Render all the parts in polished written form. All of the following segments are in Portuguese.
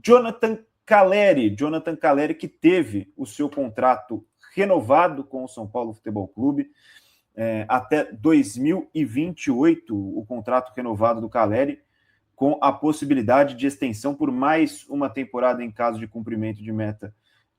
Jonathan Calleri, que teve o seu contrato renovado com o São Paulo Futebol Clube até 2028, o contrato renovado do Calleri, com a possibilidade de extensão por mais uma temporada em caso de cumprimento de meta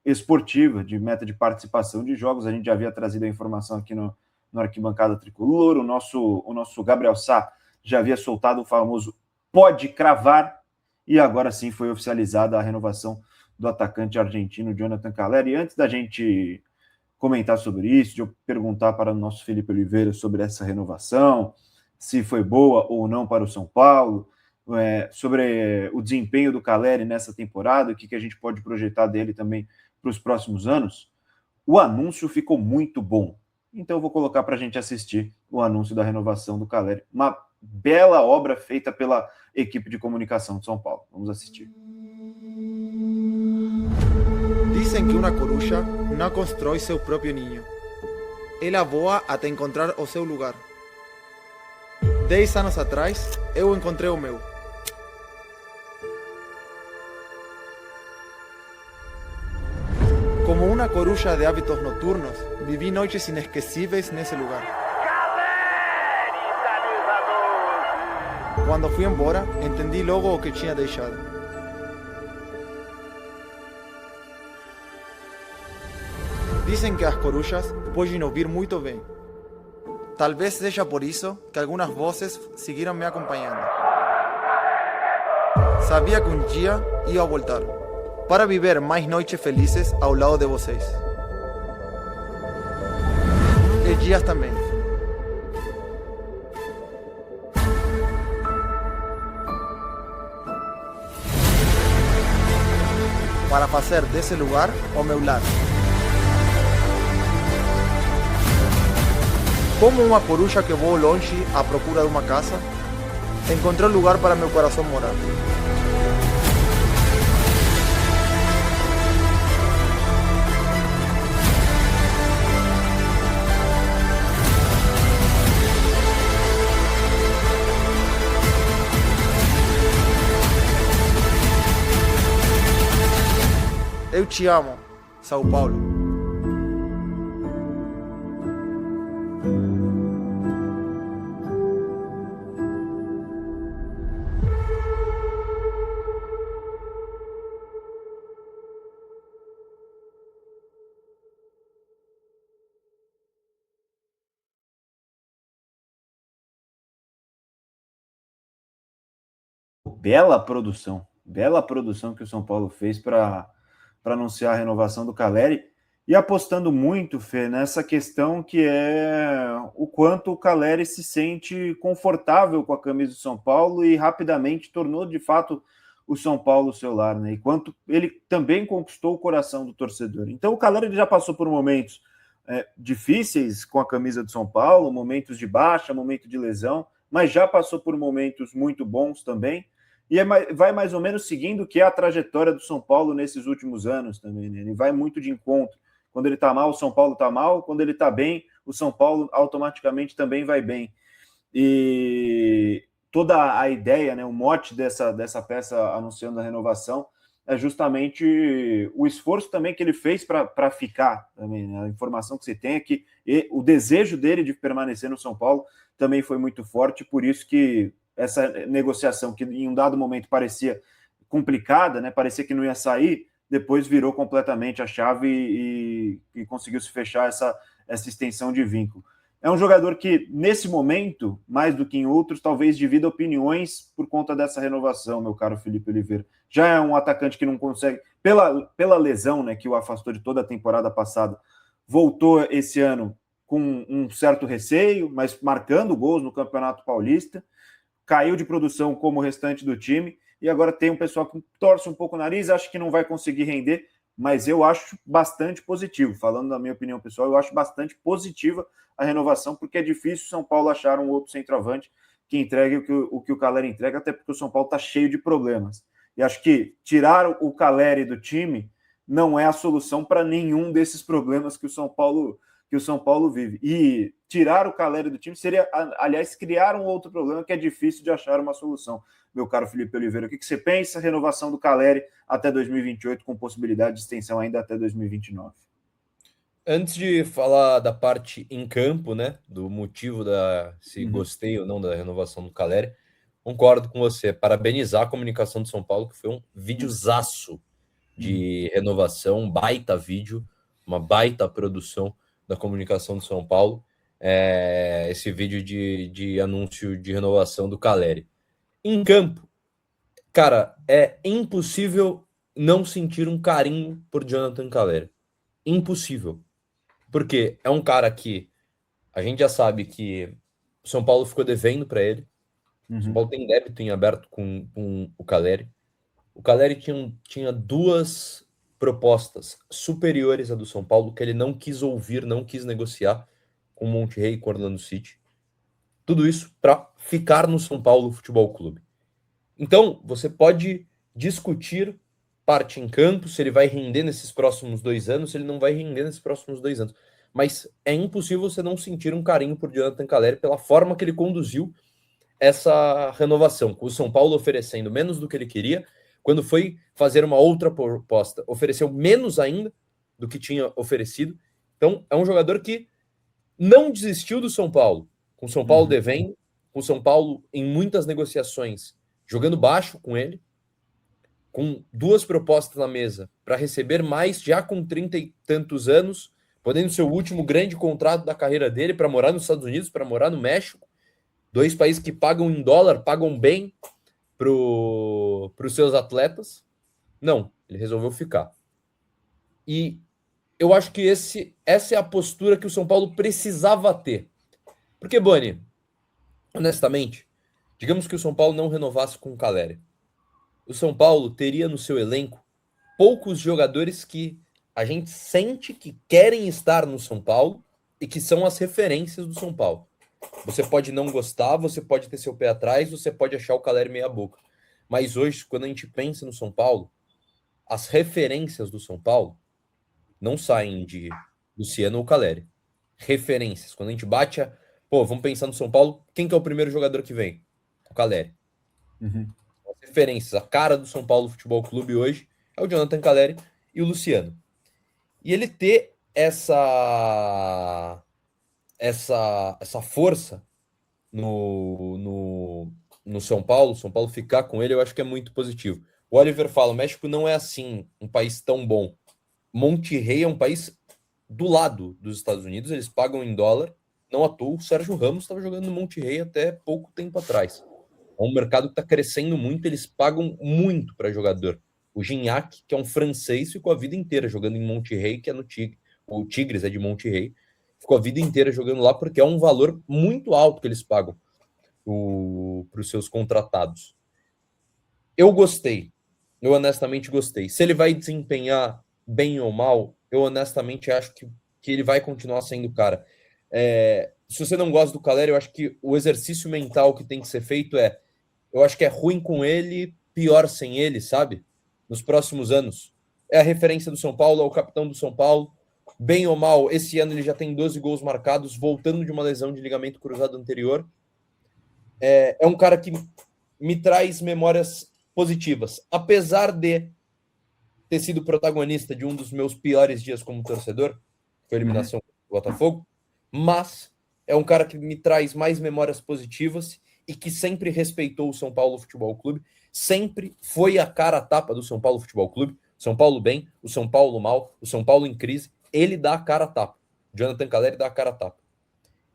esportiva, de meta de participação de jogos. A gente já havia trazido a informação aqui no Arquibancada Tricolor, o nosso Gabriel Sá já havia soltado o famoso pode cravar, e agora sim foi oficializada a renovação do atacante argentino Jonathan Calleri. E antes da gente comentar sobre isso, de eu perguntar para o nosso Felipe Oliveira sobre essa renovação, se foi boa ou não para o São Paulo, sobre o desempenho do Calleri nessa temporada, o que a gente pode projetar dele também para os próximos anos, o anúncio ficou muito bom. Então eu vou colocar para a gente assistir o anúncio da renovação do Calleri. Uma bela obra feita pela equipe de comunicação de São Paulo. Vamos assistir. Dizem que uma coruja não constrói seu próprio ninho. Ela voa até encontrar o seu lugar. 10 anos atrás, eu encontrei o meu. Como uma coruja de hábitos noturnos, vivi noites inesquecíveis nesse lugar. Quando fui embora, entendi logo o que tinha deixado. Dizem que as corujas podem ouvir muito bem. Talvez seja por isso que algumas vozes seguiram me acompanhando. Sabia que um dia ia voltar, para viver mais noites felizes ao lado de vocês. E dias também. Para fazer desse lugar o meu lar. Como uma coruja que voa longe à procura de uma casa, encontrei lugar para meu coração morar. Eu te amo, São Paulo. Bela produção que o São Paulo fez para anunciar a renovação do Calleri, e apostando muito, Fê, nessa questão que é o quanto o Calleri se sente confortável com a camisa do São Paulo e rapidamente tornou, de fato, o São Paulo seu lar, né? E quanto ele também conquistou o coração do torcedor. Então o Calleri já passou por momentos difíceis com a camisa do São Paulo, momentos de baixa, momento de lesão, mas já passou por momentos muito bons também. E vai mais ou menos seguindo o que é a trajetória do São Paulo nesses últimos anos também, né? Ele vai muito de encontro. Quando ele está mal, o São Paulo está mal. Quando ele está bem, o São Paulo automaticamente também vai bem. E toda a ideia, né, o mote dessa peça anunciando a renovação é justamente o esforço também que ele fez para ficar. Também, né? A informação que você tem é que o desejo dele de permanecer no São Paulo também foi muito forte, por isso que essa negociação que em um dado momento parecia complicada, né? Parecia que não ia sair, depois virou completamente a chave e conseguiu se fechar essa extensão de vínculo. É um jogador que, nesse momento, mais do que em outros, talvez divida opiniões por conta dessa renovação, meu caro Felipe Oliveira. Já é um atacante que não consegue, pela lesão, né, que o afastou de toda a temporada passada, voltou esse ano com um certo receio, mas marcando gols no Campeonato Paulista, caiu de produção como o restante do time, e agora tem um pessoal que torce um pouco o nariz, acha que não vai conseguir render, mas eu acho bastante positivo. Falando da minha opinião pessoal, eu acho bastante positiva a renovação, porque é difícil o São Paulo achar um outro centroavante que entregue o que o Calleri entrega, até porque o São Paulo está cheio de problemas. E acho que tirar o Calleri do time não é a solução para nenhum desses problemas que o São Paulo que o São Paulo vive. E tirar o Calleri do time seria, aliás, criar um outro problema que é difícil de achar uma solução. Meu caro Felipe Oliveira, o que você pensa? Renovação do Calleri até 2028, com possibilidade de extensão ainda até 2029. Antes de falar da parte em campo, né, do motivo se gostei ou não da renovação do Calleri, concordo com você. Parabenizar a comunicação de São Paulo, que foi um videozaço de renovação, um baita vídeo, uma baita produção da comunicação de São Paulo. Esse vídeo de anúncio de renovação do Calleri. Em campo, cara, é impossível não sentir um carinho por Jonathan Calleri. Impossível. Porque é um cara que a gente já sabe que o São Paulo ficou devendo para ele. O São Paulo tem débito em aberto com o Calleri. O Calleri tinha duas propostas superiores à do São Paulo que ele não quis ouvir, não quis negociar com o Monterrey e com o Orlando City. Tudo isso para ficar no São Paulo Futebol Clube. Então, você pode discutir parte em campo, se ele vai render nesses próximos 2 anos, se ele não vai render nesses próximos 2 anos. Mas é impossível você não sentir um carinho por Jonathan Calleri pela forma que ele conduziu essa renovação, com o São Paulo oferecendo menos do que ele queria. Quando foi fazer uma outra proposta, ofereceu menos ainda do que tinha oferecido. Então, é um jogador que não desistiu do São Paulo, com o São Paulo devendo, com o São Paulo em muitas negociações, jogando baixo com ele, com 2 propostas na mesa para receber mais, já com 30 e tantos anos, podendo ser o último grande contrato da carreira dele para morar nos Estados Unidos, para morar no México, 2 países que pagam em dólar, pagam bem para os seus atletas. Não, ele resolveu ficar. E eu acho que essa é a postura que o São Paulo precisava ter. Porque, Boni, honestamente, digamos que o São Paulo não renovasse com o Calleri. O São Paulo teria no seu elenco poucos jogadores que a gente sente que querem estar no São Paulo e que são as referências do São Paulo. Você pode não gostar, você pode ter seu pé atrás, você pode achar o Calleri meia boca. Mas hoje, quando a gente pensa no São Paulo, as referências do São Paulo não saem de Luciano ou Calleri. Referências. Quando a gente bate vamos pensar no São Paulo, quem que é o primeiro jogador que vem? O Calleri. As referências, a cara do São Paulo Futebol Clube hoje é o Jonathan Calleri e o Luciano. E ele ter essa força no São Paulo ficar com ele, eu acho que é muito positivo. O Oliver fala, o México não é assim um país tão bom. Monterrey é um país do lado dos Estados Unidos, eles pagam em dólar. Não à toa, o Sérgio Ramos estava jogando no Monterrey até pouco tempo atrás. É um mercado que está crescendo muito, eles pagam muito para jogador. O Gignac, que é um francês, ficou a vida inteira jogando em Monterrey, que é no Tigre. O Tigres é de Monterrey. Ficou a vida inteira jogando lá porque é um valor muito alto que eles pagam para os seus contratados. Eu gostei. Eu honestamente gostei. Se ele vai desempenhar bem ou mal, eu honestamente acho que ele vai continuar sendo o cara. Se você não gosta do Calleri, eu acho que o exercício mental que tem que ser feito eu acho que é ruim com ele, pior sem ele, sabe? Nos próximos anos. É a referência do São Paulo, é o capitão do São Paulo. Bem ou mal, esse ano ele já tem 12 gols marcados, voltando de uma lesão de ligamento cruzado anterior. É um cara que me traz memórias positivas. Apesar de ter sido protagonista de um dos meus piores dias como torcedor, que foi a eliminação do Botafogo, mas é um cara que me traz mais memórias positivas e que sempre respeitou o São Paulo Futebol Clube, sempre foi a cara a tapa do São Paulo Futebol Clube. São Paulo bem, o São Paulo mal, o São Paulo em crise, ele dá a cara a tapa. Jonathan Calleri dá a cara a tapa.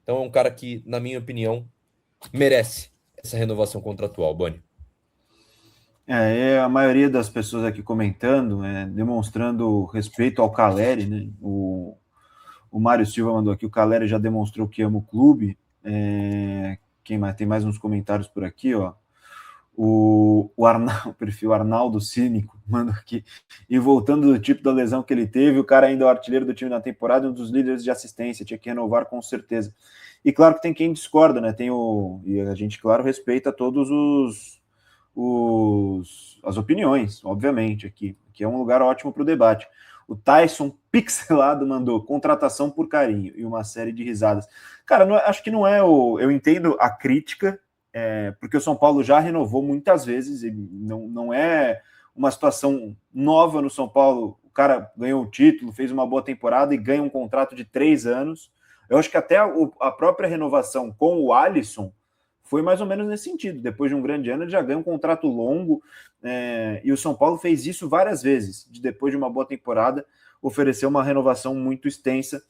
Então é um cara que, na minha opinião, merece essa renovação contratual, Boni. A maioria das pessoas aqui comentando, demonstrando respeito ao Calleri, né? O Mário Silva mandou aqui, o Calleri já demonstrou que ama o clube. Quem mais? Tem mais uns comentários por aqui, ó. O perfil Arnaldo Cínico manda aqui. E voltando do tipo da lesão que ele teve, o cara ainda é o artilheiro do time na temporada, um dos líderes de assistência, tinha que renovar com certeza. E claro que tem quem discorda, né? E a gente, claro, respeita todos as opiniões, obviamente, aqui, que é um lugar ótimo para o debate. O Tyson Pixelado mandou contratação por carinho e uma série de risadas. Cara, acho que não é o... Eu entendo a crítica, porque o São Paulo já renovou muitas vezes e não é uma situação nova no São Paulo. O cara ganhou o título, fez uma boa temporada e ganha um contrato de 3 anos. Eu acho que até a própria renovação com o Alisson foi mais ou menos nesse sentido. Depois de um grande ano, ele já ganha um contrato longo, e o São Paulo fez isso várias vezes, depois de uma boa temporada, ofereceu uma renovação muito extensa,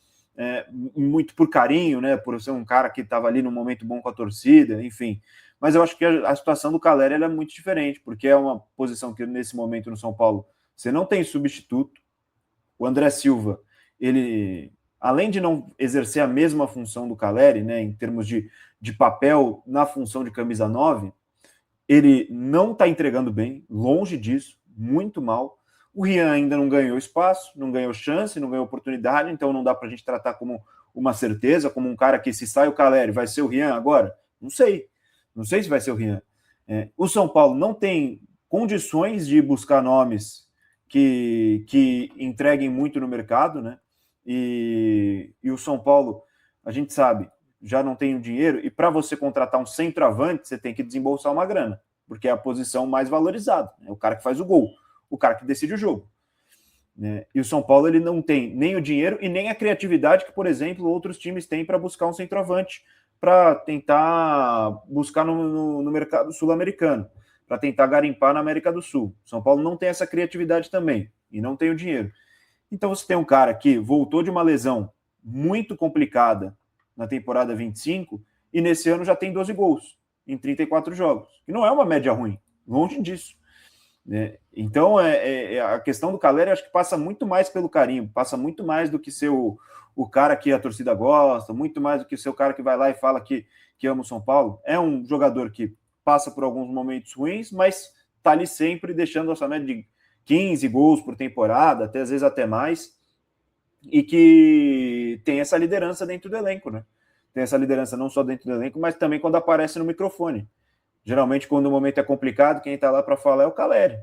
muito por carinho, né, por ser um cara que estava ali num momento bom com a torcida, enfim. Mas eu acho que a situação do Calleri é muito diferente, porque é uma posição que nesse momento no São Paulo você não tem substituto. O André Silva, ele, além de não exercer a mesma função do Calleri, né, em termos de papel na função de camisa 9, ele não está entregando bem, longe disso, muito mal. O Rian ainda não ganhou espaço, não ganhou chance, não ganhou oportunidade, então não dá para a gente tratar como uma certeza, como um cara que, se sai o Calleri, vai ser o Rian agora? Não sei se vai ser o Rian. O São Paulo não tem condições de buscar nomes que entreguem muito no mercado, né? E o São Paulo, a gente sabe, já não tem o dinheiro, e para você contratar um centroavante, você tem que desembolsar uma grana, porque é a posição mais valorizada, é o cara que faz o gol, o cara que decide o jogo. Né? E o São Paulo, ele não tem nem o dinheiro e nem a criatividade que, por exemplo, outros times têm para buscar um centroavante, para tentar buscar no mercado sul-americano, para tentar garimpar na América do Sul. São Paulo não tem essa criatividade também, e não tem o dinheiro. Então você tem um cara que voltou de uma lesão muito complicada na temporada 25, e nesse ano já tem 12 gols em 34 jogos, que não é uma média ruim, longe disso. Né? Então, a questão do Calleri, acho que passa muito mais pelo carinho, passa muito mais do que ser o cara que a torcida gosta, muito mais do que ser o cara que vai lá e fala que ama o São Paulo. É um jogador que passa por alguns momentos ruins, mas está ali sempre deixando essa média de 15 gols por temporada, às vezes até mais, e que tem essa liderança dentro do elenco, né? Tem essa liderança não só dentro do elenco, mas também quando aparece no microfone. Geralmente, quando o momento é complicado, quem está lá para falar é o Calleri.